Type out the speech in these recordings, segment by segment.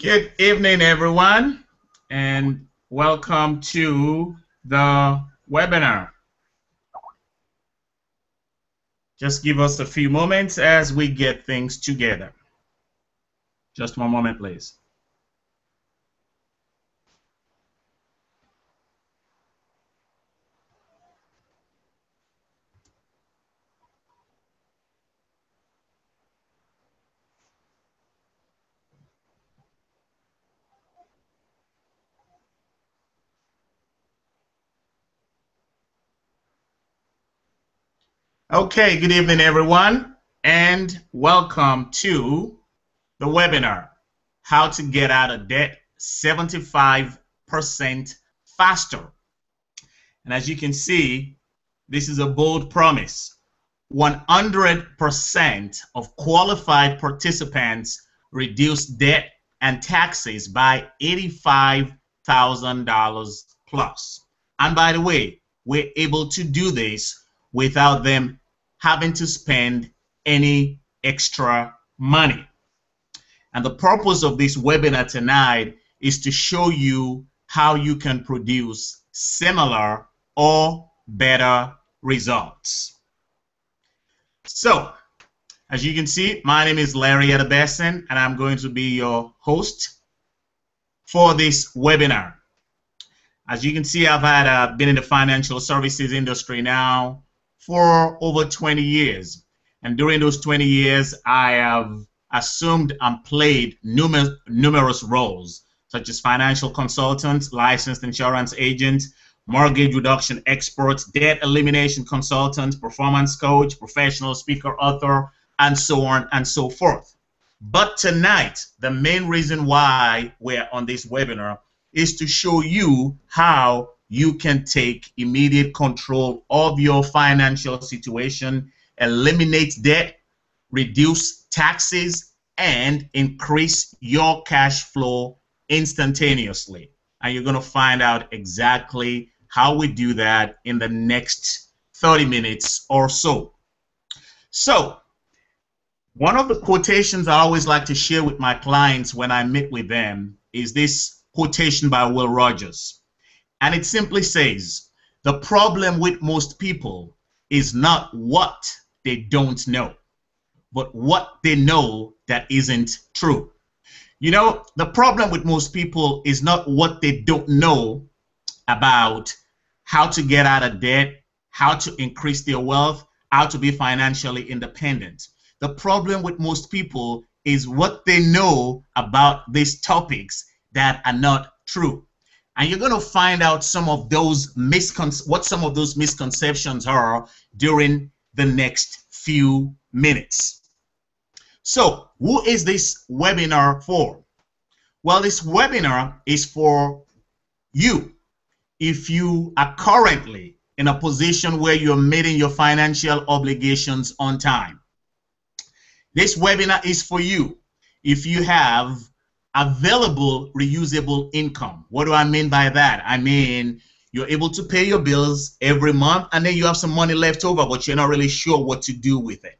Good evening, everyone, and welcome to the webinar. Just give us a few moments as we get things together. Just one moment, please. Okay, good evening, everyone, and welcome to the webinar, How to Get Out of Debt 75% Faster. And as you can see, this is a bold promise. 100% of qualified participants reduce debt and taxes by $85,000 plus. And by the way, we're able to do this without them having to spend any extra money. And the purpose of this webinar tonight is to show you how you can produce similar or better results. So, as you can see, my name is Larry Adebesson, and I'm going to be your host for this webinar. As you can see, I've been in the financial services industry now for over 20 years. And during those 20 years, I have assumed and played numerous roles, such as financial consultant, licensed insurance agent, mortgage reduction expert, debt elimination consultant, performance coach, professional speaker, author, and so on and so forth. But tonight, the main reason why we're on this webinar is to show you how you can take immediate control of your financial situation, eliminate debt, reduce taxes, and increase your cash flow instantaneously. And you're going to find out exactly how we do that in the next 30 minutes or so. So, one of the quotations I always like to share with my clients when I meet with them is this quotation by Will Rogers. And it simply says, the problem with most people is not what they don't know, but what they know that isn't true. You know, the problem with most people is not what they don't know about how to get out of debt, how to increase their wealth, how to be financially independent. The problem with most people is what they know about these topics that are not true. And you're going to find out some of those what some of those misconceptions are during the next few minutes. So, who is this webinar for? Well, this webinar is for you. If you are currently in a position where you're meeting your financial obligations on time, this webinar is for you. If you have available reusable income. What do I mean by that? I mean, you're able to pay your bills every month and then you have some money left over, but you're not really sure what to do with it.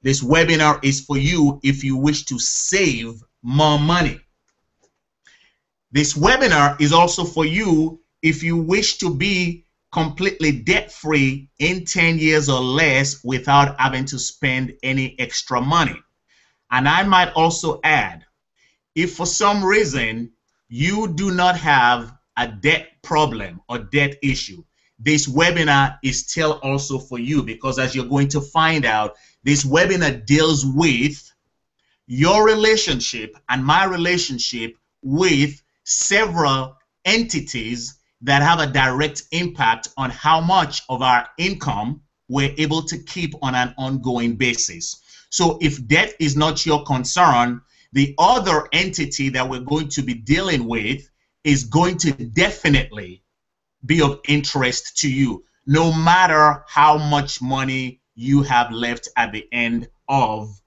This webinar is for you if you wish to save more money. This webinar is also for you if you wish to be completely debt-free in 10 years or less without having to spend any extra money. And I might also add, if for some reason you do not have a debt problem or debt issue, this webinar is still also for you, because as you're going to find out, this webinar deals with your relationship and my relationship with several entities that have a direct impact on how much of our income we're able to keep on an ongoing basis. So if debt is not your concern, the other entity that we're going to be dealing with is going to definitely be of interest to you, no matter how much money you have left at the end of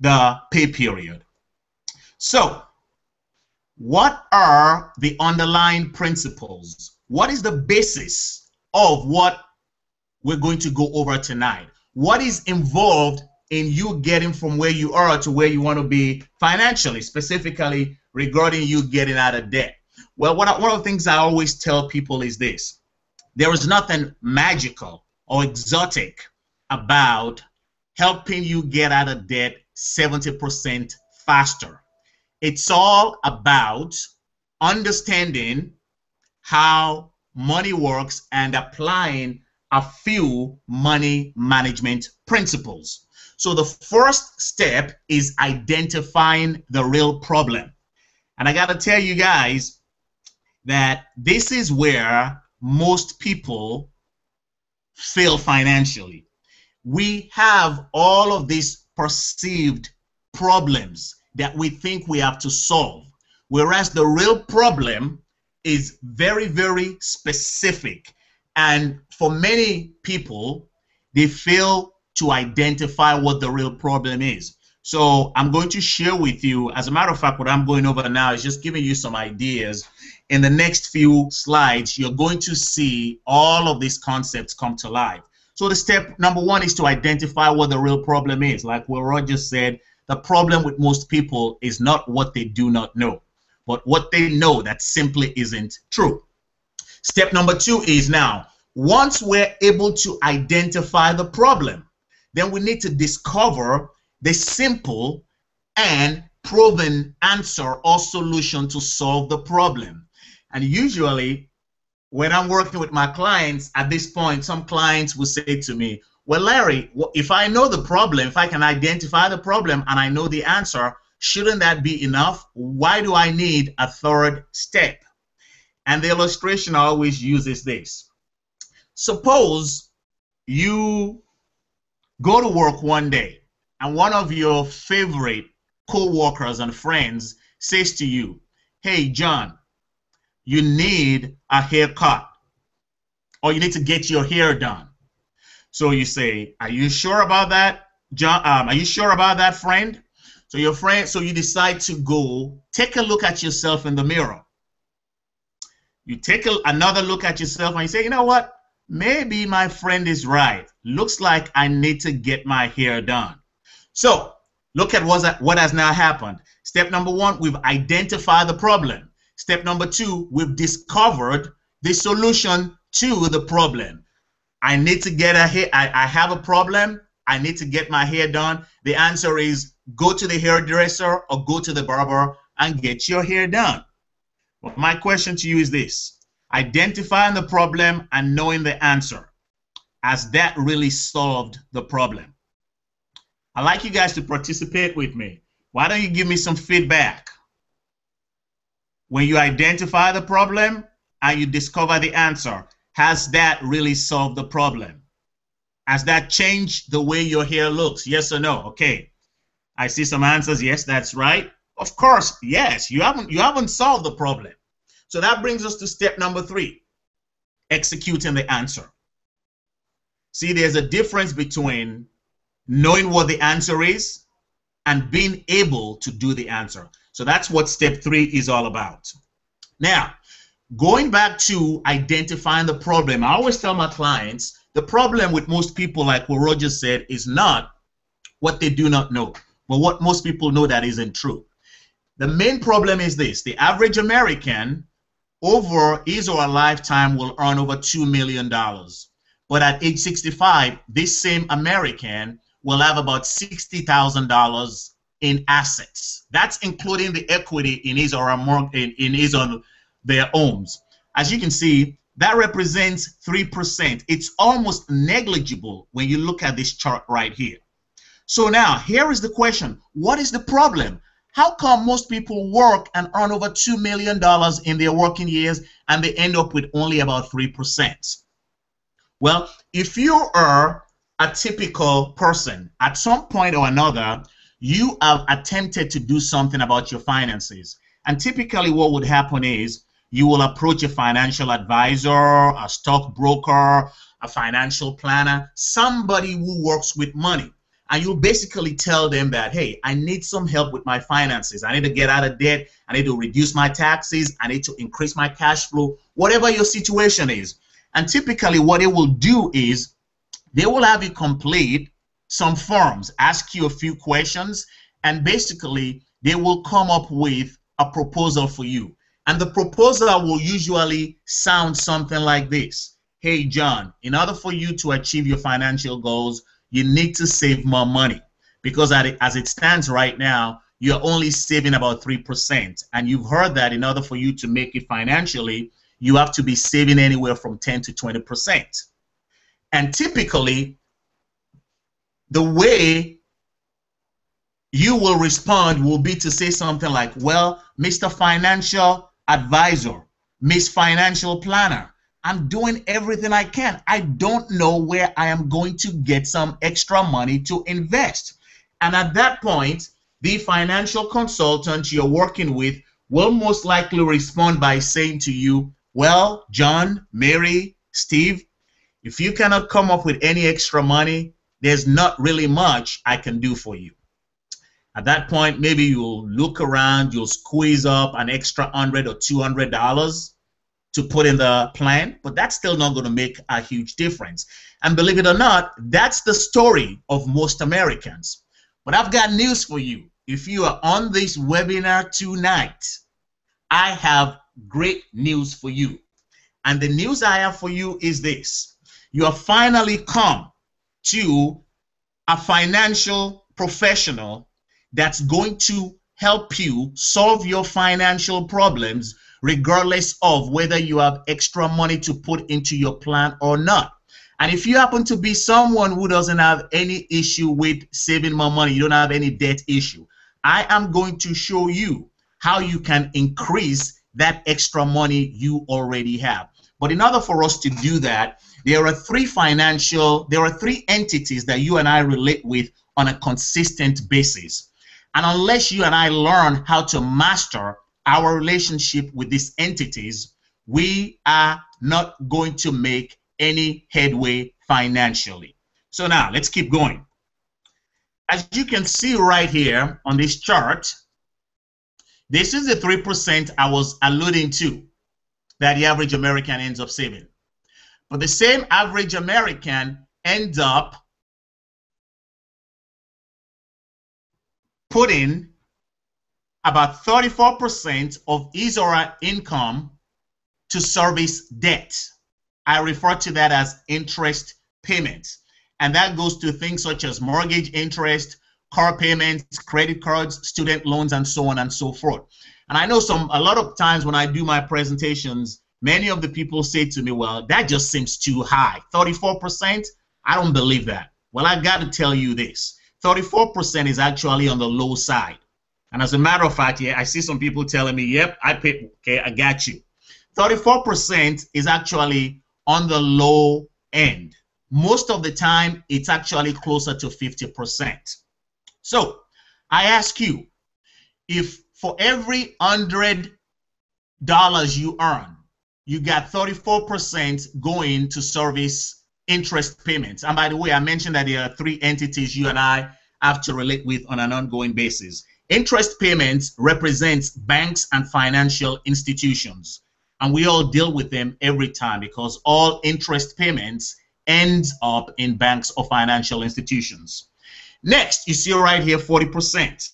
the pay period. So, what are the underlying principles? What is the basis of what we're going to go over tonight? What is involved in you getting from where you are to where you want to be financially, specifically regarding you getting out of debt? Well, one of the things I always tell people is this. There is nothing magical or exotic about helping you get out of debt 70% faster. It's all about understanding how money works and applying a few money management principles. So the first step is identifying the real problem. And I got to tell you guys that this is where most people fail financially. We have all of these perceived problems that we think we have to solve, whereas the real problem is very, very specific. And for many people, they fail to identify what the real problem is. So I'm going to share with you, as a matter of fact, what I'm going over now is just giving you some ideas. In the next few slides, you're going to see all of these concepts come to life. So the step number one is to identify what the real problem is. Like what Roger said, the problem with most people is not what they do not know, but what they know that simply isn't true. Step number two is now, once we're able to identify the problem, then we need to discover the simple and proven answer or solution to solve the problem. And usually, when I'm working with my clients at this point, some clients will say to me, well, Larry, if I know the problem, if I can identify the problem and I know the answer, shouldn't that be enough? Why do I need a third step? And the illustration I always use is this. Suppose you go to work one day and one of your favorite co-workers and friends says to you, hey, John, you need a haircut, or you need to get your hair done. So you say, are you sure about that, John? Are you sure about that, friend? So you decide to go take a look at yourself in the mirror. You take another look at yourself and you say, you know what? Maybe my friend is right. Looks like I need to get my hair done. So look at what has now happened. Step number one, we've identified the problem. Step number two, we've discovered the solution to the problem. I need to get a hair. I have a problem. I need to get my hair done. The answer is go to the hairdresser or go to the barber and get your hair done. Well, my question to you is this. Identifying the problem and knowing the answer. Has that really solved the problem? I'd like you guys to participate with me. Why don't you give me some feedback? When you identify the problem and you discover the answer, has that really solved the problem? Has that changed the way your hair looks? Yes or no? Okay. I see some answers. Yes, that's right. Of course, yes. You haven't solved the problem. So that brings us to step number three, executing the answer. See, there's a difference between knowing what the answer is and being able to do the answer. So that's what step three is all about. Now, going back to identifying the problem, I always tell my clients, the problem with most people, like what Roger said, is not what they do not know, but what most people know that isn't true. The main problem is this. The average American over his or her lifetime will earn over $2 million. But at age 65, this same American will have about $60,000 in assets. That's including the equity in his or her in his or their homes. As you can see, that represents 3%. It's almost negligible when you look at this chart right here. So now, here is the question. What is the problem? How come most people work and earn over $2 million in their working years and they end up with only about 3%? Well, if you are a typical person, at some point or another, you have attempted to do something about your finances. And typically what would happen is you will approach a financial advisor, a stockbroker, a financial planner, somebody who works with money. And you'll basically tell them that, hey, I need some help with my finances. I need to get out of debt. I need to reduce my taxes. I need to increase my cash flow, whatever your situation is. And typically what they will do is they will have you complete some forms, ask you a few questions, and basically they will come up with a proposal for you. And the proposal will usually sound something like this. Hey, John, in order for you to achieve your financial goals, you need to save more money, because as it stands right now, you're only saving about 3%. And you've heard that in order for you to make it financially, you have to be saving anywhere from 10 to 20%. And typically, the way you will respond will be to say something like, well, Mr. Financial Advisor, Miss Financial Planner, I'm doing everything I can. I don't know where I am going to get some extra money to invest. And at that point, the financial consultant you're working with will most likely respond by saying to you, well, John, Mary, Steve, if you cannot come up with any extra money, there's not really much I can do for you. At that point, maybe you'll look around, you'll squeeze up an extra $100 or $200 to put in the plan, but that's still not going to make a huge difference. And believe it or not, that's the story of most Americans. But I've got news for you. If you are on this webinar tonight, I have great news for you. And the news I have for you is this. You have finally come to a financial professional that's going to help you solve your financial problems, regardless of whether you have extra money to put into your plan or not. And if you happen to be someone who doesn't have any issue with saving more money, you don't have any debt issue, I am going to show you how you can increase that extra money you already have. But in order for us to do that, there are three entities that you and I relate with on a consistent basis. And unless you and I learn how to master our relationship with these entities, we are not going to make any headway financially. So now let's keep going. As you can see right here on this chart, this is the 3% I was alluding to that the average American ends up saving. But the same average American ends up putting about 34% of his or her income to service debt. I refer to that as interest payments. And that goes to things such as mortgage interest, car payments, credit cards, student loans, and so on and so forth. And I know a lot of times when I do my presentations, many of the people say to me, well, that just seems too high. 34%? I don't believe that. Well, I got to tell you this. 34% is actually on the low side. And as a matter of fact, yeah, I see some people telling me, yep, I paid, okay, I got you. 34% is actually on the low end. Most of the time, it's actually closer to 50%. So I ask you, if for every $100 you earn, you got 34% going to service interest payments. And by the way, I mentioned that there are three entities you and I have to relate with on an ongoing basis. Interest payments represents banks and financial institutions. And we all deal with them every time because all interest payments ends up in banks or financial institutions. Next, you see right here 40%.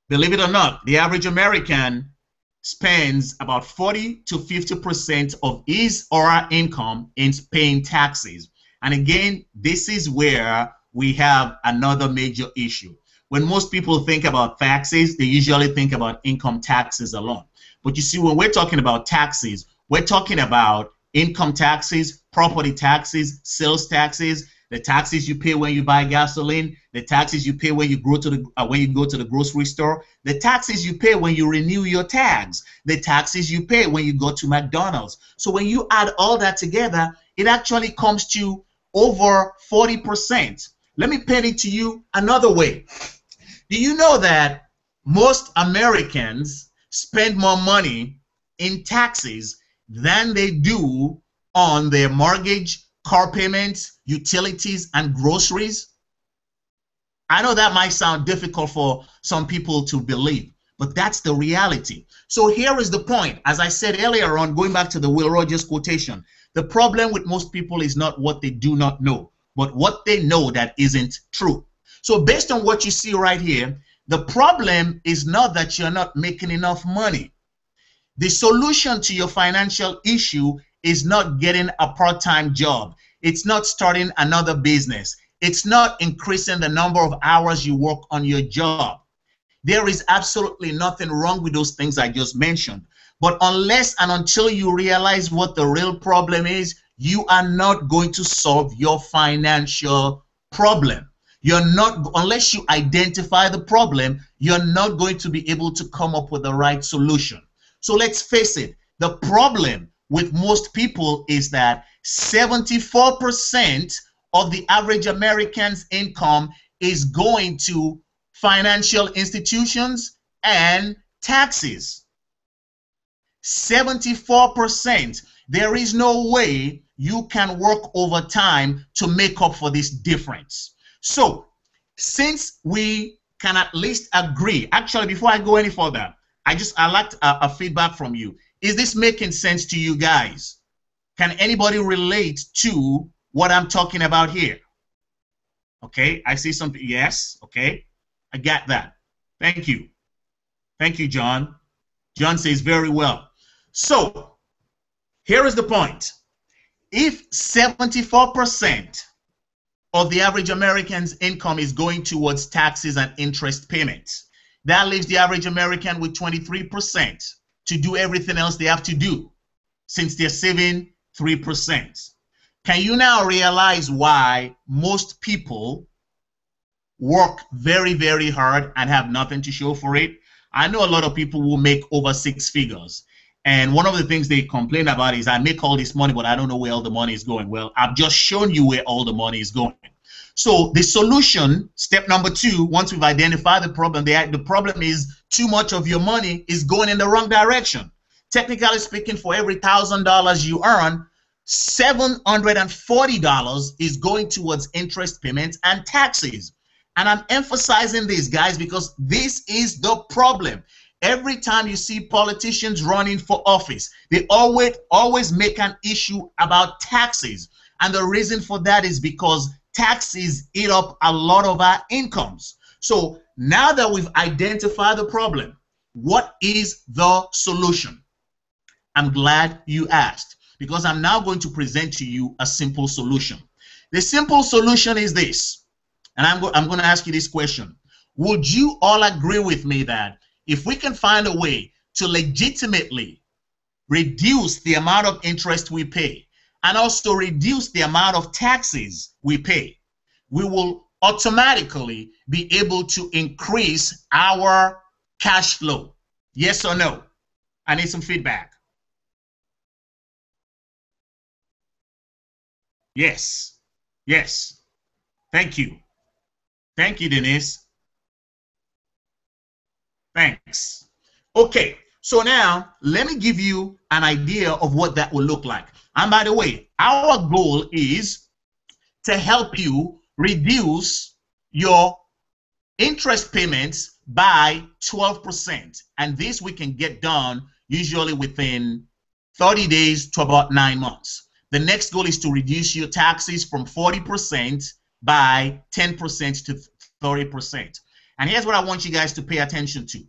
Believe it or not, the average American spends about 40 to 50% of his or her income in paying taxes. And again, this is where we have another major issue. When most people think about taxes, they usually think about income taxes alone. But you see, when we're talking about taxes, we're talking about income taxes, property taxes, sales taxes, the taxes you pay when you buy gasoline, the taxes you pay when you go to the grocery store, the taxes you pay when you renew your tags, the taxes you pay when you go to McDonald's. So when you add all that together, it actually comes to over 40%. Let me paint it to you another way. Do you know that most Americans spend more money in taxes than they do on their mortgage, car payments, utilities, and groceries? I know that might sound difficult for some people to believe, but that's the reality. So here is the point. As I said earlier on, going back to the Will Rogers quotation, the problem with most people is not what they do not know, but what they know that isn't true. So based on what you see right here, The problem is not that you're not making enough money. The solution to your financial issue is not getting a part-time job. It's not starting another business. It's not increasing the number of hours you work on your job. There is absolutely nothing wrong with those things I just mentioned. But unless and until you realize what the real problem is, you are not going to solve your financial problem. You're not, unless you identify the problem, you're not going to be able to come up with the right solution. So let's face it, the problem with most people is that 74% of the average American's income is going to financial institutions and taxes. 74%. There is no way you can work overtime to make up for this difference. So, since we can at least agree, actually, before I go any further, I like a feedback from you. Is this making sense to you guys? Can anybody relate to what I'm talking about here? Okay, I see something. Yes, okay, I got that. Thank you. Thank you, John. John says very well. So, here is the point. If 74% of the average American's income is going towards taxes and interest payments, that leaves the average American with 23% to do everything else they have to do, since they're saving 3%. Can you now realize why most people work very, very hard and have nothing to show for it? I know a lot of people will make over 6 figures. And one of the things they complain about is, I make all this money, but I don't know where all the money is going. Well, I've just shown you where all the money is going. So the solution, step number 2, once we've identified the problem, the problem is too much of your money is going in the wrong direction. Technically speaking, for every $1,000 you earn, $740 is going towards interest payments and taxes. And I'm emphasizing this, guys, because this is the problem. Every time you see politicians running for office, they always make an issue about taxes. And the reason for that is because taxes eat up a lot of our incomes. So now that we've identified the problem, what is the solution? I'm glad you asked, because I'm now going to present to you a simple solution. The simple solution is this, and I'm going to ask you this question. Would you all agree with me that if we can find a way to legitimately reduce the amount of interest we pay and also reduce the amount of taxes we pay, we will automatically be able to increase our cash flow? Yes or no? I need some feedback. Yes. Yes. Thank you. Thank you, Denise. Thanks. Okay, so now let me give you an idea of what that will look like. And by the way, our goal is to help you reduce your interest payments by 12%. And this we can get done usually within 30 days to about 9 months. The next goal is to reduce your taxes from 40% by 10% to 30%. And here's what I want you guys to pay attention to.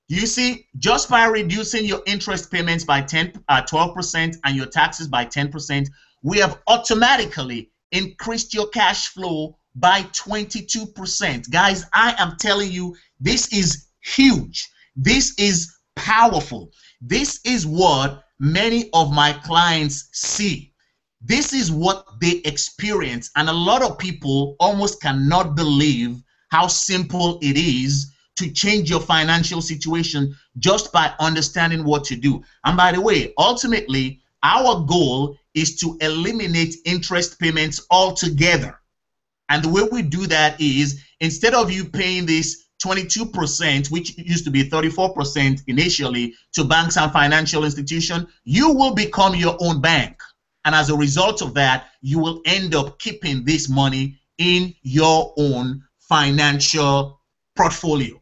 You see, just by reducing your interest payments by 12% and your taxes by 10%, we have automatically increased your cash flow by 22%. Guys, I am telling you, this is huge. This is powerful. This is what many of my clients see. This is what they experience. And a lot of people almost cannot believe how simple it is to change your financial situation just by understanding what to do. And by the way, ultimately, our goal is to eliminate interest payments altogether. And the way we do that is, instead of you paying this 22%, which used to be 34% initially, to banks and financial institutions, you will become your own bank. And as a result of that, you will end up keeping this money in your own financial portfolio.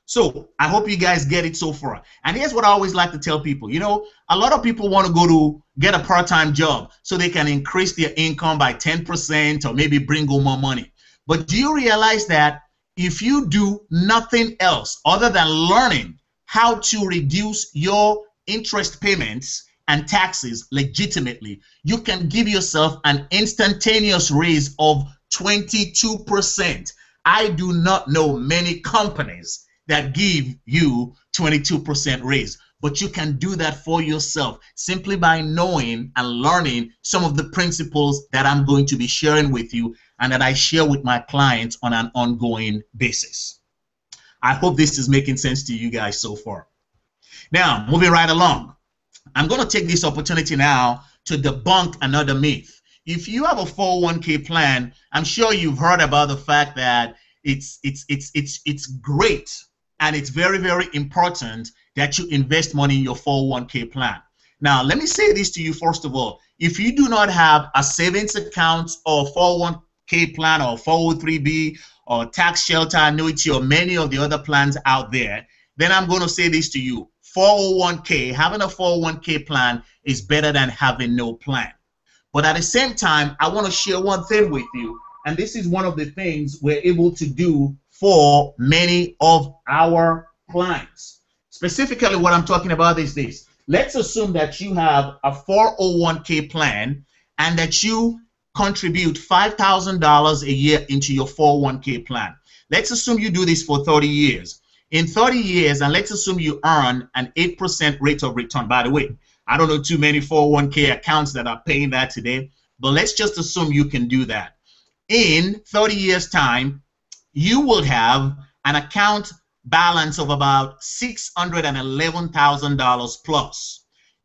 So I hope you guys get it so far. And here's what I always like to tell people. You know, a lot of people want to go to get a part-time job so they can increase their income by 10% or maybe bring home more money. But do you realize that if you do nothing else other than learning how to reduce your interest payments and taxes legitimately, you can give yourself an instantaneous raise of 22%. I do not know many companies that give you 22% raise, but you can do that for yourself simply by knowing and learning some of the principles that I'm going to be sharing with you and that I share with my clients on an ongoing basis. I hope this is making sense to you guys so far. Now, moving right along, I'm going to take this opportunity now to debunk another myth. If you have a 401k plan, I'm sure you've heard about the fact that it's great and it's very, very important that you invest money in your 401k plan. Now, let me say this to you first of all. If you do not have a savings account or 401k plan or 403b or tax shelter annuity or many of the other plans out there, then I'm going to say this to you. 401k, having a 401k plan is better than having no plan. But at the same time, I want to share one thing with you, and this is one of the things we're able to do for many of our clients. Specifically, what I'm talking about is this. Let's assume that you have a 401k plan and that you contribute $5,000 a year into your 401k plan. Let's assume you do this for 30 years. In 30 years, and let's assume you earn an 8% rate of return. By the way, I don't know too many 401k accounts that are paying that today, but let's just assume you can do that. In 30 years' time, you will have an account balance of about $611,000 plus.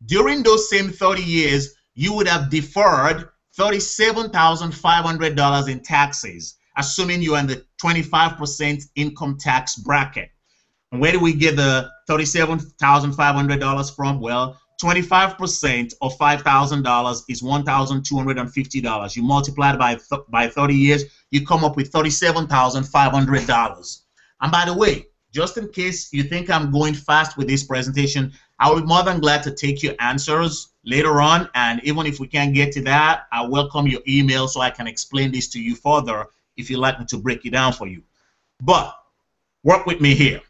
During those same 30 years, you would have deferred $37,500 in taxes, assuming you're in the 25% income tax bracket. And where do we get the $37,500 from? Well, 25% of $5,000 is $1,250. You multiply it by 30 years, you come up with $37,500. And by the way, just in case you think I'm going fast with this presentation, I will be more than glad to take your answers later on. And even if we can't get to that, I welcome your email so I can explain this to you further if you'd like me to break it down for you. But work with me here.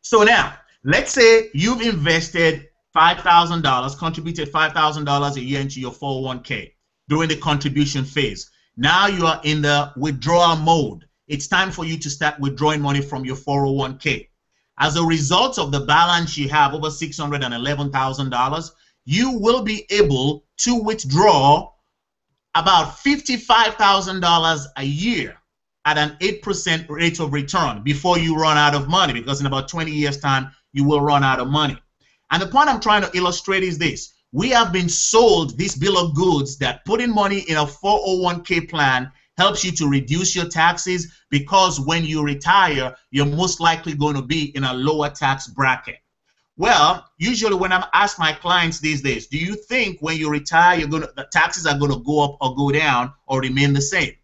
So now, let's say you've invested $5,000, contributed $5,000 a year into your 401k during the contribution phase. Now you are in the withdrawal mode. It's time for you to start withdrawing money from your 401k. As a result of the balance you have over $611,000, you will be able to withdraw about $55,000 a year at an 8% rate of return before you run out of money, because in about 20 years' time, you will run out of money. And the point I'm trying to illustrate is this. We have been sold this bill of goods that putting money in a 401k plan helps you to reduce your taxes, because when you retire, you're most likely going to be in a lower tax bracket. Well, usually when I'm asked my clients these days, do you think when you retire, the taxes are going to go up or go down or remain the same?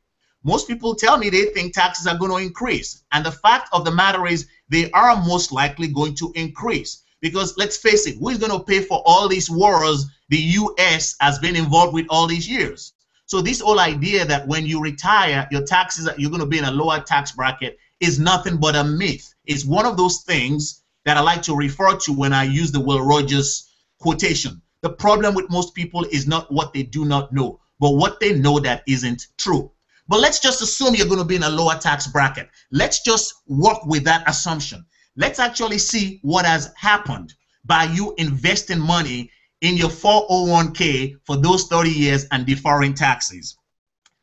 Most people tell me they think taxes are going to increase. And the fact of the matter is they are most likely going to increase. Because let's face it, who's going to pay for all these wars the U.S. has been involved with all these years? So this whole idea that when you retire, your taxes, you're going to be in a lower tax bracket is nothing but a myth. It's one of those things that I like to refer to when I use the Will Rogers quotation. The problem with most people is not what they do not know, but what they know that isn't true. But let's just assume you're going to be in a lower tax bracket. Let's just work with that assumption. Let's actually see what has happened by you investing money in your 401k for those 30 years and deferring taxes.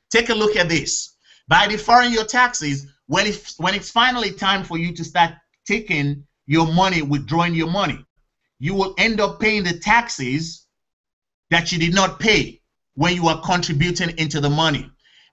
Take a look at this. By deferring your taxes, when it's finally time for you to start taking your money, withdrawing your money, you will end up paying the taxes that you did not pay when you were contributing into the money.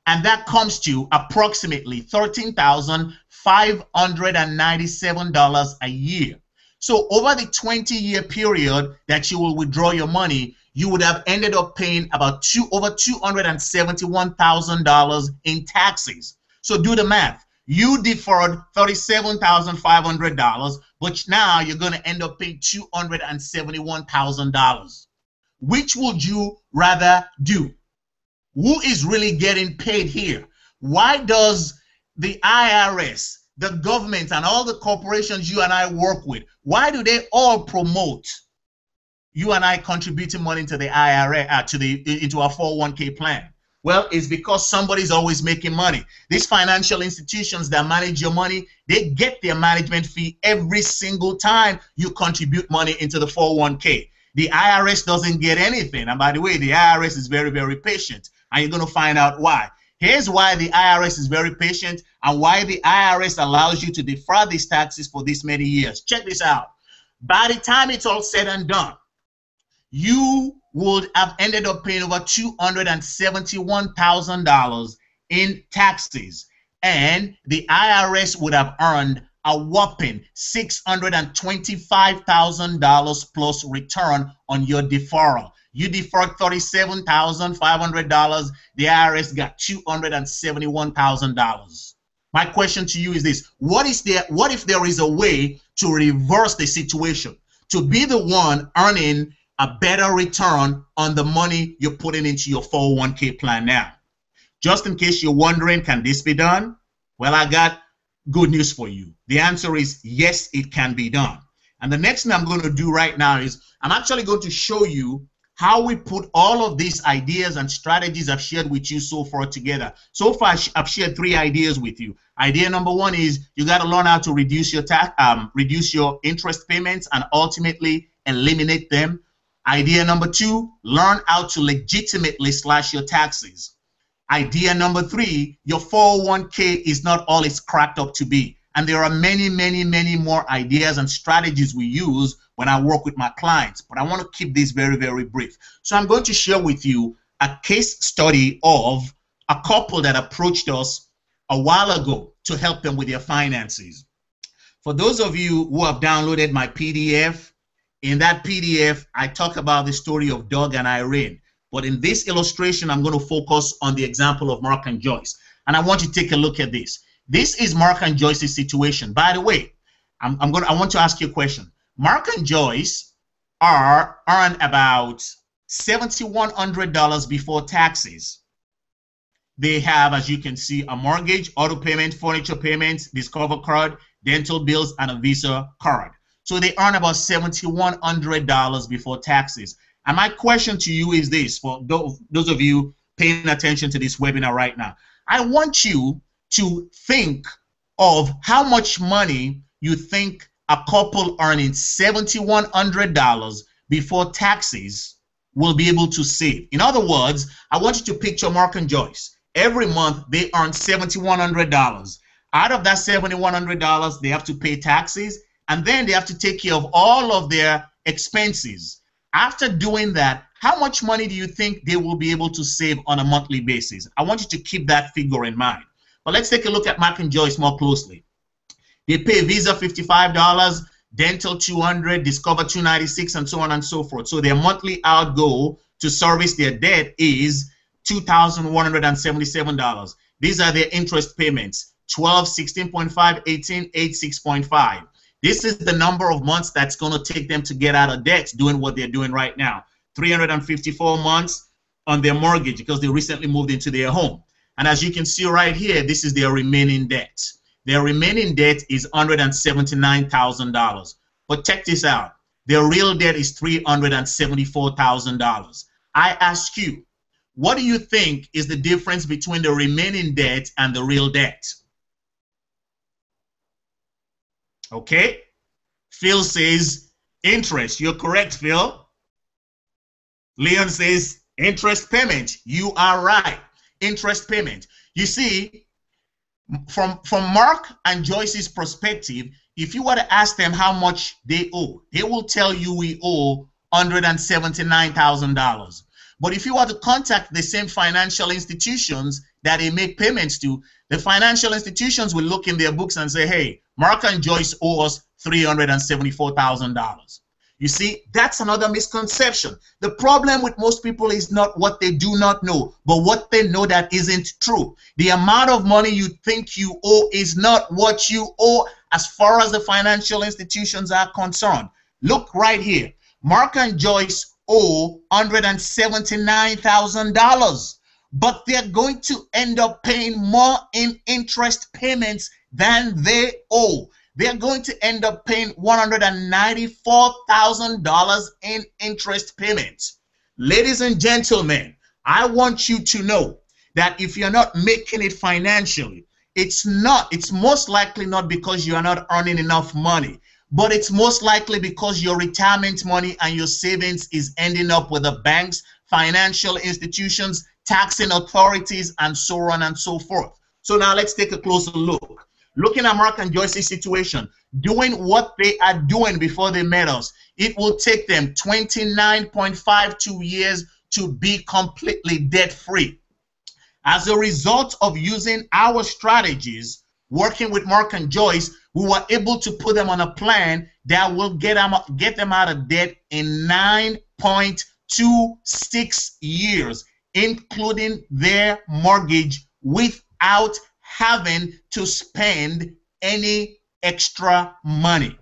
And that comes to approximately $13,597 a year. So over the 20-year period that you will withdraw your money, you would have ended up paying about over $271,000 in taxes. So do the math. You deferred $37,500, but now you're going to end up paying $271,000. Which would you rather do? Who is really getting paid here? Why does the IRS the government and all the corporations you and I work with, why do they all promote you and I contributing money into the IRA, into our 401k plan? Well, it's because somebody's always making money. These financial institutions that manage your money, they get their management fee every single time you contribute money into the 401k. The IRS doesn't get anything. And by the way, the IRS is very, very patient. And you're going to find out why. Here's why the IRS is very patient and why the IRS allows you to defer these taxes for this many years. Check this out. By the time it's all said and done, you would have ended up paying over $271,000 in taxes, and the IRS would have earned a whopping $625,000 plus return on your deferral. You deferred $37,500. The IRS got $271,000. My question to you is this: what if there is a way to reverse the situation, to be the one earning a better return on the money you're putting into your 401k plan now? Just in case you're wondering, can this be done? Well, I got good news for you. The answer is yes, it can be done. And the next thing I'm going to do right now is I'm actually going to show you how we put all of these ideas and strategies I've shared with you so far together. So far, I've shared 3 ideas with you. Idea number 1 is you got to learn how to reduce your interest payments and ultimately eliminate them. Idea number 2, learn how to legitimately slash your taxes. Idea number 3, your 401k is not all it's cracked up to be. And there are many, many, many more ideas and strategies we use when I work with my clients. But I want to keep this very, very brief. So I'm going to share with you a case study of a couple that approached us a while ago to help them with their finances. For those of you who have downloaded my PDF, in that PDF, I talk about the story of Doug and Irene. But in this illustration, I'm going to focus on the example of Mark and Joyce. And I want you to take a look at this. This is Mark and Joyce's situation. By the way, I want to ask you a question. Mark and Joyce earn about $7,100 before taxes. They have, as you can see, a mortgage, auto payment, furniture payments, Discover card, dental bills, and a Visa card. So they earn about $7,100 before taxes. And my question to you is this, for those of you paying attention to this webinar right now. I want you to think of how much money you think a couple earning $7,100 before taxes will be able to save. In other words, I want you to picture Mark and Joyce. Every month, they earn $7,100. Out of that $7,100, they have to pay taxes, and then they have to take care of all of their expenses. After doing that, how much money do you think they will be able to save on a monthly basis? I want you to keep that figure in mind. But let's take a look at Mark and Joyce more closely. They pay Visa $55, dental $200, Discover $296, and so on and so forth. So their monthly outgo to service their debt is $2,177. These are their interest payments: 12, 16.5, 18, 8, 6.5. This is the number of months that's going to take them to get out of debt doing what they're doing right now. 354 months on their mortgage because they recently moved into their home. And as you can see right here, this is their remaining debt. Their remaining debt is $179,000. But check this out. Their real debt is $374,000. I ask you, what do you think is the difference between the remaining debt and the real debt? Okay, Phil says interest. You're correct, Phil. Leon says interest payment. You are right. Interest payment. You see, from Mark and Joyce's perspective, if you were to ask them how much they owe, they will tell you we owe $179,000. But if you were to contact the same financial institutions that they make payments to, the financial institutions will look in their books and say, hey, Mark and Joyce owe us $374,000. You see, that's another misconception. The problem with most people is not what they do not know, but what they know that isn't true. The amount of money you think you owe is not what you owe as far as the financial institutions are concerned. Look right here. Mark and Joyce owe $179,000, but they're going to end up paying more in interest payments than they owe. They're going to end up paying $194,000 in interest payments. Ladies and gentlemen, I want you to know that if you're not making it financially, it's most likely not because you are not earning enough money, but it's most likely because your retirement money and your savings is ending up with the banks, financial institutions, taxing authorities, and so on and so forth. So now let's take a closer look. Looking at Mark and Joyce's situation, doing what they are doing before they met us, it will take them 29.52 years to be completely debt-free. As a result of using our strategies, working with Mark and Joyce, we were able to put them on a plan that will get them out of debt in 9.26 years, including their mortgage, without having to spend any extra money.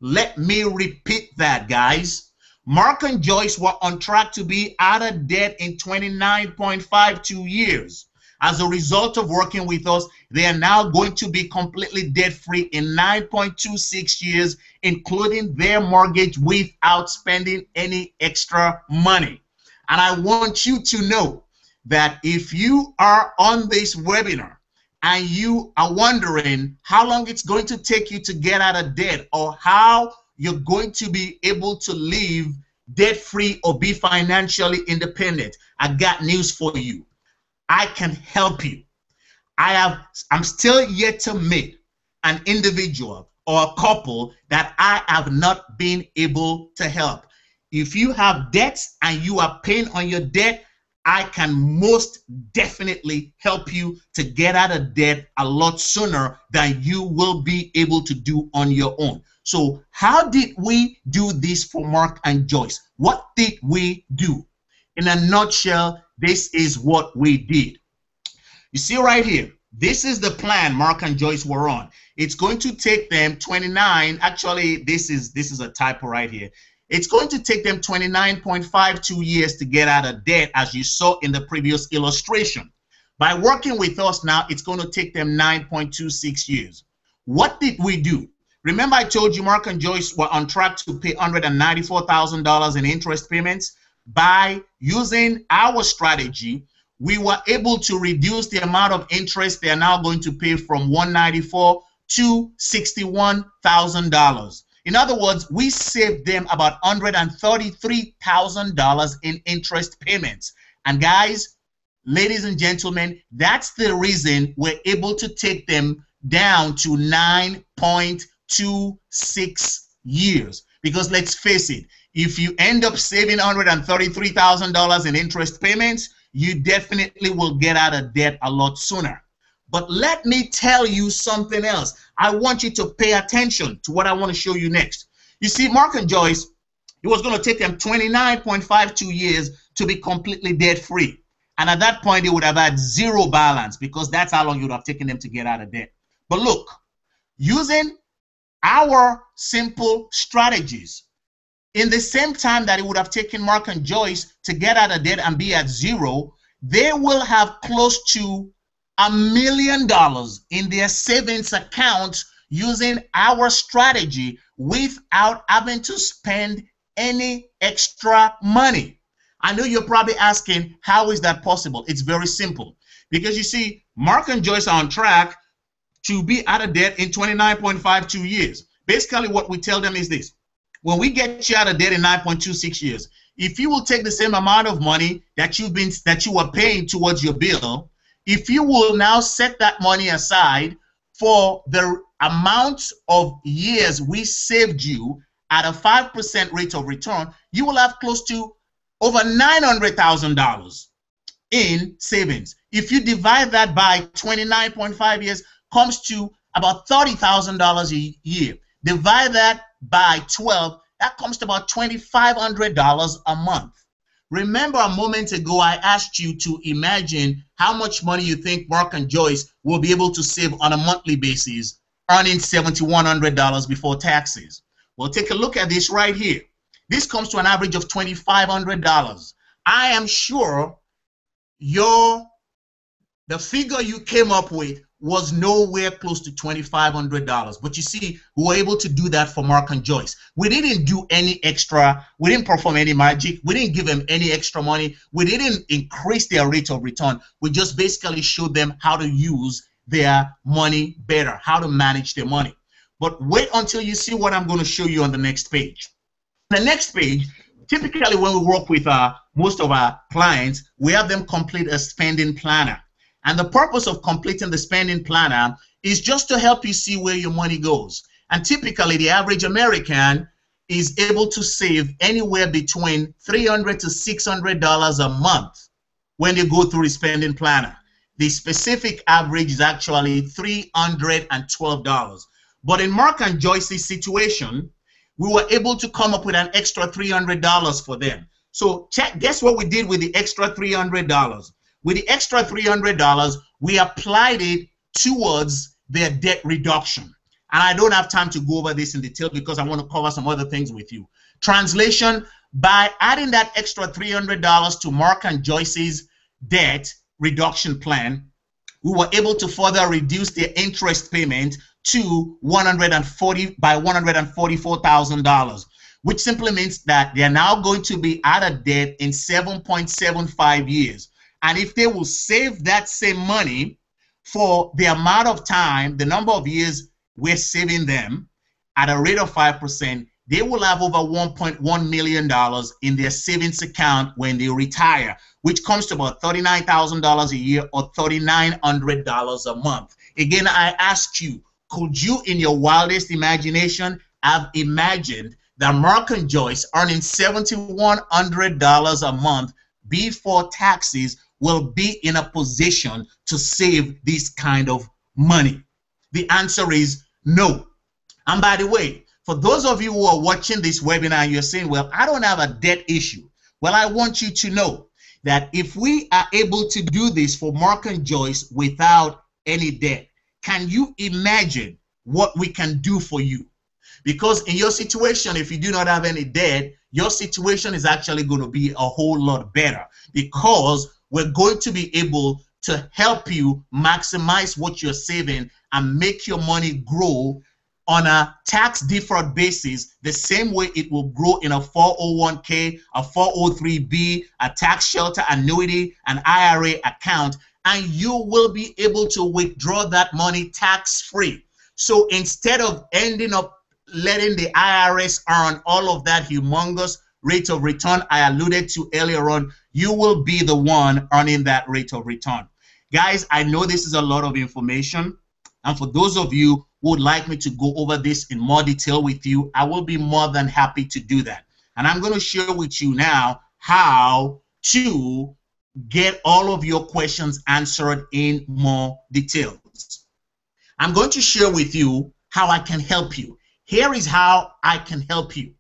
Let me repeat that, guys. Mark and Joyce were on track to be out of debt in 29.52 years. As a result of working with us, they are now going to be completely debt-free in 9.26 years, including their mortgage, without spending any extra money. And I want you to know that if you are on this webinar and you are wondering how long it's going to take you to get out of debt, or how you're going to be able to live debt-free or be financially independent, I got news for you. I can help you. I'm still yet to meet an individual or a couple that I have not been able to help. If you have debts and you are paying on your debt, I can most definitely help you to get out of debt a lot sooner than you will be able to do on your own. So how did we do this for Mark and Joyce? What did we do? In a nutshell, this is what we did. You see right here, this is the plan Mark and Joyce were on. It's going to take them 29, actually this is a typo right here. It's going to take them 29.52 years to get out of debt, as you saw in the previous illustration. By working with us now, it's going to take them 9.26 years. What did we do? Remember I told you Mark and Joyce were on track to pay $194,000 in interest payments? By using our strategy, we were able to reduce the amount of interest they are now going to pay from $194,000 to $61,000. In other words, we saved them about $133,000 in interest payments. And guys, ladies and gentlemen, that's the reason we're able to take them down to 9.26 years. Because let's face it, if you end up saving $133,000 in interest payments, you definitely will get out of debt a lot sooner. But let me tell you something else. I want you to pay attention to what I want to show you next. You see, Mark and Joyce, it was going to take them 29.52 years to be completely debt-free. And at that point, they would have had zero balance, because that's how long it would have taken them to get out of debt. But look, using our simple strategies, in the same time that it would have taken Mark and Joyce to get out of debt and be at zero, they will have close to $1 million in their savings account using our strategy without having to spend any extra money. I know you're probably asking, how is that possible? It's very simple. Because you see, Mark and Joyce are on track to be out of debt in 29.52 years. Basically, what we tell them is this. When we get you out of debt in 9.26 years, if you will take the same amount of money that you were paying towards your bill, if you will now set that money aside for the amount of years we saved you at a 5% rate of return, you will have close to over $900,000 in savings. If you divide that by 29.5 years, comes to about $30,000 a year. Divide that by 12, that comes to about $2,500 a month. Remember a moment ago I asked you to imagine how much money you think Mark and Joyce will be able to save on a monthly basis, earning $7,100 before taxes. Well, take a look at this right here. This comes to an average of $2,500. I am sure the figure you came up with was nowhere close to $2,500. But you see, we were able to do that for Mark and Joyce. We didn't do any extra. We didn't perform any magic. We didn't give them any extra money. We didn't increase their rate of return. We just basically showed them how to use their money better, how to manage their money. But wait until you see what I'm going to show you on the next page. The next page, typically when we work with most of our clients, we have them complete a spending planner. And the purpose of completing the spending planner is just to help you see where your money goes. And typically, the average American is able to save anywhere between $300 to $600 a month when they go through the spending planner. The specific average is actually $312. But in Mark and Joyce's situation, we were able to come up with an extra $300 for them. So guess what we did with the extra $300? With the extra $300, we applied it towards their debt reduction. And I don't have time to go over this in detail because I want to cover some other things with you. Translation, by adding that extra $300 to Mark and Joyce's debt reduction plan, we were able to further reduce their interest payment to $144,000, which simply means that they are now going to be out of debt in 7.75 years. And if they will save that same money for the amount of time, the number of years we're saving them at a rate of 5%, they will have over $1.1 million in their savings account when they retire, which comes to about $39,000 a year or $3,900 a month. Again, I ask you, could you in your wildest imagination have imagined that Mark and Joyce earning $7,100 a month before taxes will be in a position to save this kind of money? The answer is no. And by the way, for those of you who are watching this webinar, you're saying, well, I don't have a debt issue. Well, I want you to know that if we are able to do this for Mark and Joyce without any debt, can you imagine what we can do for you? Because in your situation, if you do not have any debt, your situation is actually going to be a whole lot better, because we're going to be able to help you maximize what you're saving and make your money grow on a tax deferred basis, the same way it will grow in a 401k, a 403b, a tax shelter annuity, an IRA account, and you will be able to withdraw that money tax-free. So instead of ending up letting the IRS earn all of that humongous rate of return I alluded to earlier on, you will be the one earning that rate of return. Guys, I know this is a lot of information, and for those of you who would like me to go over this in more detail with you, I will be more than happy to do that. And I'm going to share with you now how to get all of your questions answered in more details. I'm going to share with you how I can help you. Here is how I can help you.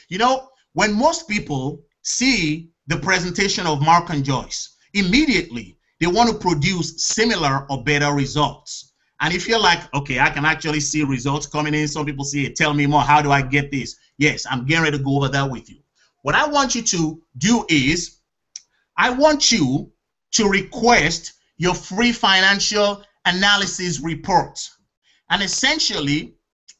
You know, when most people see the presentation of Mark and Joyce, immediately they want to produce similar or better results. And if you're like, okay, I can actually see results coming in, some people say, tell me more, how do I get this? Yes, I'm getting ready to go over that with you. What I want you to do is, I want you to request your free financial analysis report. And essentially,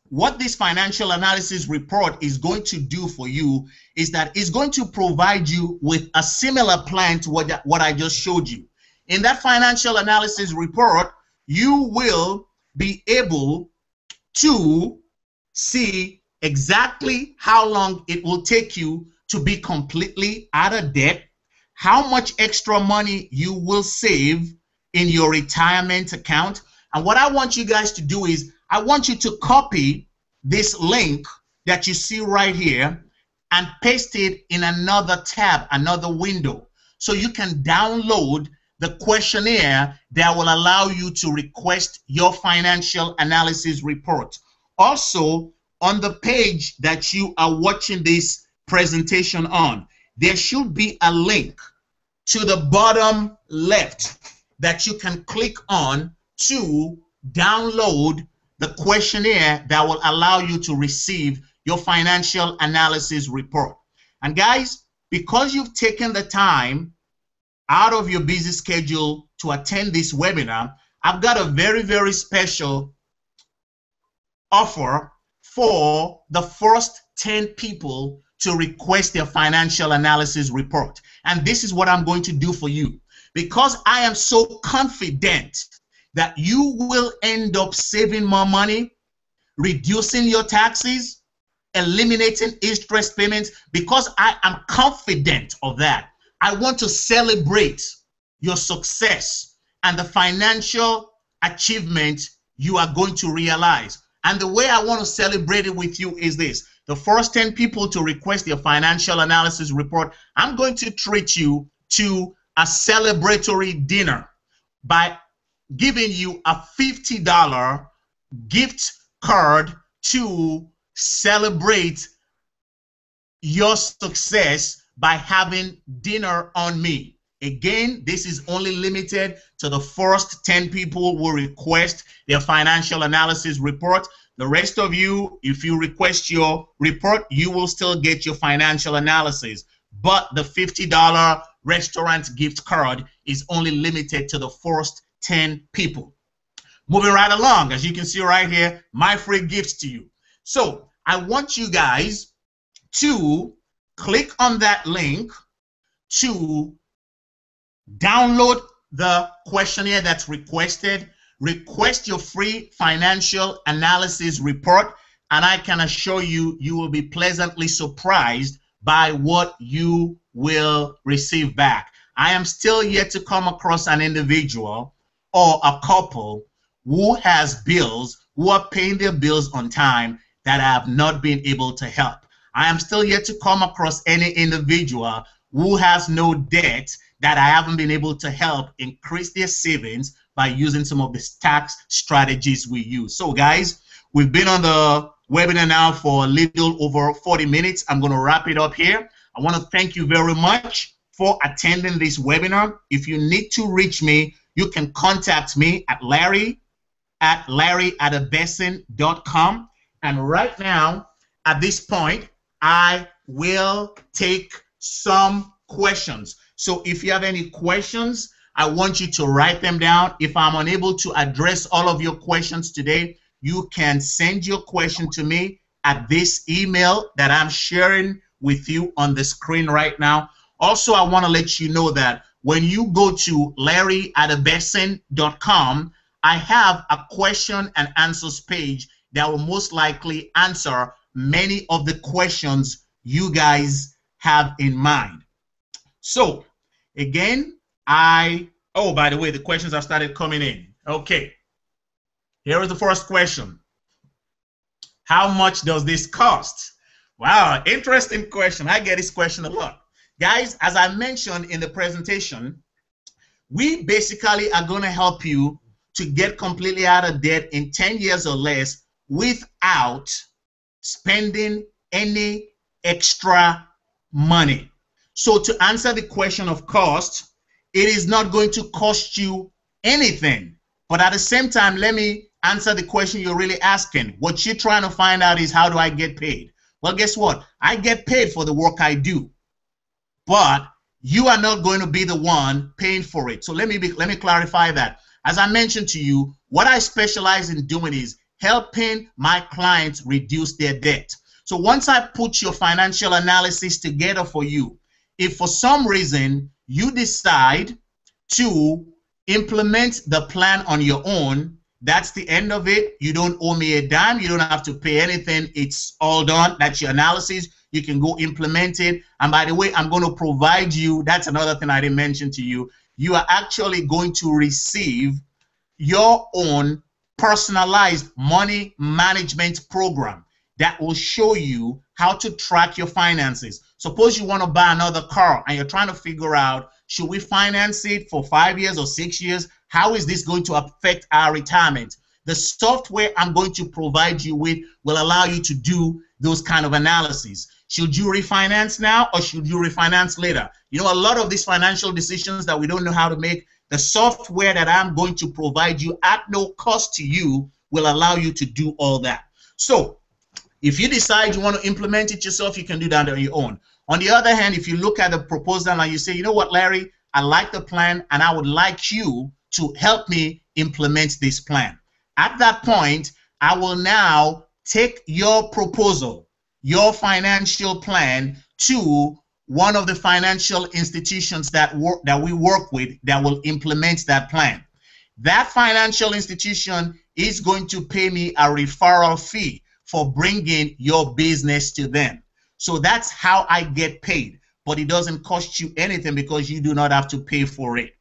what this financial analysis report is going to do for you is that it's going to provide you with a similar plan to what I just showed you. In that financial analysis report, you will be able to see exactly how long it will take you to be completely out of debt, how much extra money you will save in your retirement account. And what I want you guys to do is, I want you to copy this link that you see right here and paste it in another tab, another window, so you can download the questionnaire that will allow you to request your financial analysis report. Also, on the page that you are watching this presentation on, there should be a link to the bottom left that you can click on to download the questionnaire that will allow you to receive your financial analysis report. And guys, because you've taken the time out of your busy schedule to attend this webinar, I've got a very, very special offer for the first 10 people to request their financial analysis report. And this is what I'm going to do for you. Because I am so confident that you will end up saving more money, reducing your taxes, eliminating interest payments, because I am confident of that. I want to celebrate your success and the financial achievement you are going to realize. And the way I want to celebrate it with you is this. The first 10 people to request your financial analysis report, I'm going to treat you to a celebratory dinner by giving you a $50 gift card to celebrate your success by having dinner on me. Again, this is only limited to the first 10 people who request their financial analysis report. The rest of you, if you request your report, you will still get your financial analysis. But the $50 restaurant gift card is only limited to the first 10 people. Moving right along, as you can see right here, my free gifts to you. So I want you guys to click on that link to download the questionnaire that's requested, request your free financial analysis report, and I can assure you, you will be pleasantly surprised by what you will receive back. I am still yet to come across an individual or a couple who has bills, who are paying their bills on time, that I have not been able to help. I am still yet to come across any individual who has no debt that I haven't been able to help increase their savings by using some of the tax strategies we use. So guys, we've been on the webinar now for a little over 40 minutes. I'm going to wrap it up here. I want to thank you very much for attending this webinar. If you need to reach me, you can contact me at larry@abessin.com. And right now, at this point, I will take some questions. So if you have any questions, I want you to write them down. If I'm unable to address all of your questions today, you can send your question to me at this email that I'm sharing with you on the screen right now. Also, I want to let you know that when you go to larry@abessin.com, I have a question and answers page that will most likely answer many of the questions you guys have in mind. So again, oh, by the way, the questions have started coming in. Okay, here is the first question. How much does this cost? Wow, interesting question. I get this question a lot. Guys, as I mentioned in the presentation, we basically are going to help you to get completely out of debt in 10 years or less without spending any extra money. So to answer the question of cost, it is not going to cost you anything. But at the same time, let me answer the question you're really asking. What you're trying to find out is, how do I get paid? Well, guess what? I get paid for the work I do. But you are not going to be the one paying for it. So let me clarify that. As I mentioned to you, what I specialize in doing is helping my clients reduce their debt. So once I put your financial analysis together for you, if for some reason you decide to implement the plan on your own, that's the end of it. You don't owe me a dime. You don't have to pay anything. It's all done. That's your analysis. You can go implement it. And by the way, I'm going to provide you, that's another thing I didn't mention to you, you are actually going to receive your own personalized money management program that will show you how to track your finances. Suppose you want to buy another car and you're trying to figure out, should we finance it for 5 years or 6 years? How is this going to affect our retirement? The software I'm going to provide you with will allow you to do those kind of analyses. Should you refinance now or should you refinance later? You know, a lot of these financial decisions that we don't know how to make, the software that I'm going to provide you at no cost to you will allow you to do all that. So if you decide you want to implement it yourself, you can do that on your own. On the other hand, if you look at the proposal and you say, you know what, Larry, I like the plan and I would like you to help me implement this plan. At that point, I will now take your proposal, your financial plan, to one of the financial institutions that we work with that will implement that plan. That financial institution is going to pay me a referral fee for bringing your business to them. So that's how I get paid, but it doesn't cost you anything because you do not have to pay for it.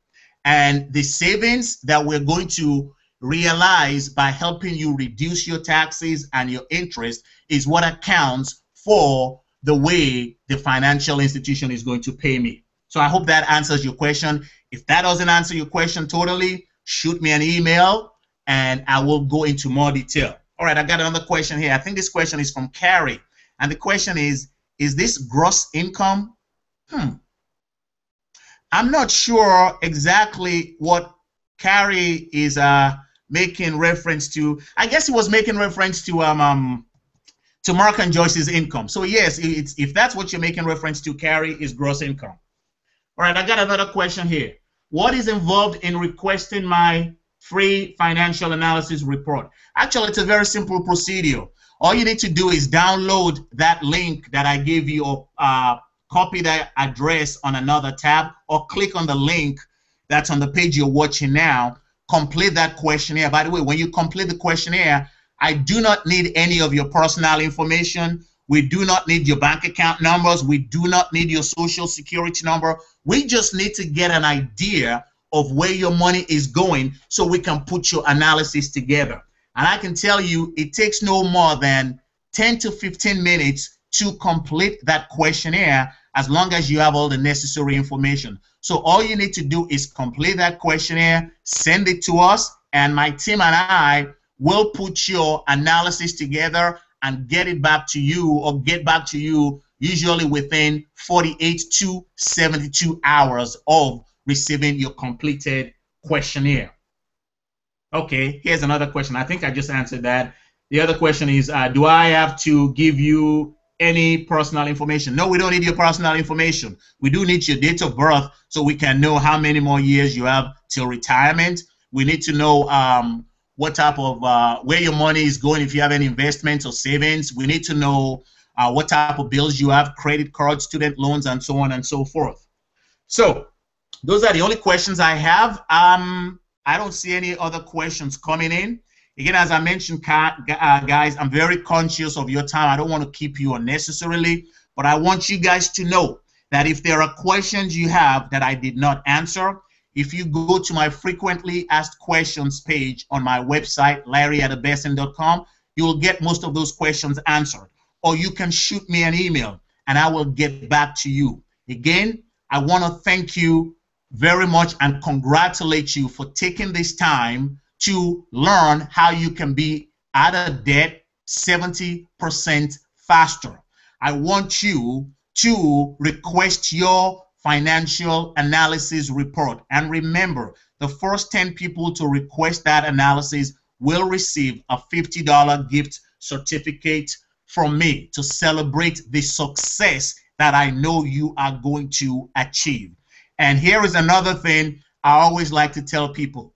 And the savings that we're going to realize by helping you reduce your taxes and your interest is what accounts for the way the financial institution is going to pay me. So I hope that answers your question. If that doesn't answer your question totally, shoot me an email and I will go into more detail. All right, I got another question here. I think this question is from Carrie. And the question is this gross income? I'm not sure exactly what Carrie is making reference to. I guess he was making reference to Mark and Joyce's income. So yes, if that's what you're making reference to, Carrie, is gross income. All right, I got another question here. What is involved in requesting my free financial analysis report? Actually, it's a very simple procedure. All you need to do is download that link that I gave you, or copy that address on another tab, or click on the link that's on the page you're watching now. Complete that questionnaire. By the way, when you complete the questionnaire, I do not need any of your personal information. We do not need your bank account numbers. We do not need your social security number. We just need to get an idea of where your money is going so we can put your analysis together. And I can tell you it takes no more than 10 to 15 minutes to complete that questionnaire, as long as you have all the necessary information. So all you need to do is complete that questionnaire, send it to us, and my team and I will put your analysis together and get it back to you, or get back to you usually within 48 to 72 hours of receiving your completed questionnaire. Okay, here's another question. I think I just answered that. The other question is, do I have to give you any personal information? No, we don't need your personal information. We do need your date of birth so we can know how many more years you have till retirement. We need to know what type of where your money is going, if you have any investments or savings. We need to know what type of bills you have, credit cards, student loans, and so on and so forth. So those are the only questions I have. I don't see any other questions coming in. Again, as I mentioned, guys, I'm very conscious of your time. I don't want to keep you unnecessarily, but I want you guys to know that if there are questions you have that I did not answer, if you go to my frequently asked questions page on my website, larry@abessin.com, you will get most of those questions answered. Or you can shoot me an email and I will get back to you. Again, I want to thank you very much and congratulate you for taking this time to learn how you can be out of debt 70% faster. I want you to request your financial analysis report. And remember, the first 10 people to request that analysis will receive a $50 gift certificate from me to celebrate the success that I know you are going to achieve. And here is another thing I always like to tell people.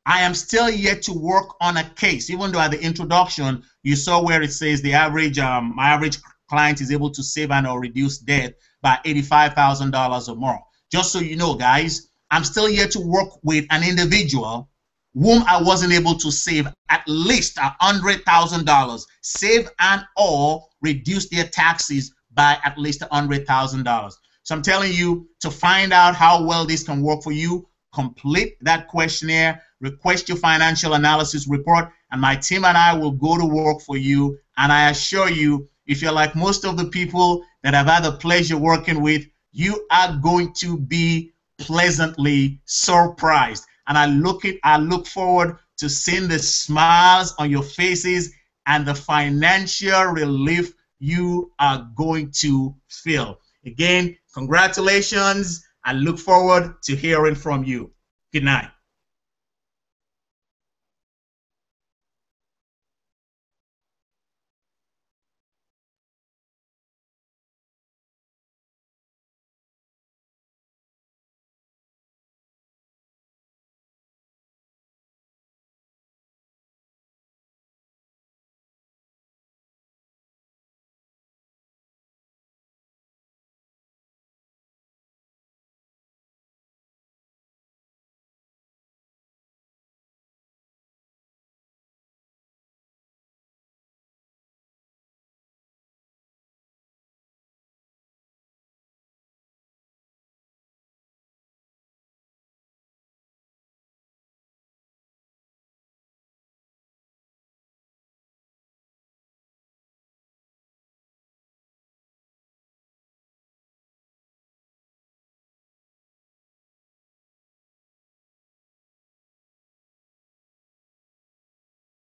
I am still yet to work on a case, even though at the introduction you saw where it says the average, my average client is able to save and or reduce debt by $85,000 or more. Just so you know, guys, I'm still yet to work with an individual whom I wasn't able to save at least $100,000, save and or reduce their taxes by at least $100,000. So I'm telling you, to find out how well this can work for you, complete that questionnaire, request your financial analysis report, and my team and I will go to work for you. And I assure you, if you're like most of the people that I've had the pleasure working with, you are going to be pleasantly surprised. And I look forward to seeing the smiles on your faces and the financial relief you are going to feel. Again, congratulations. I look forward to hearing from you. Good night.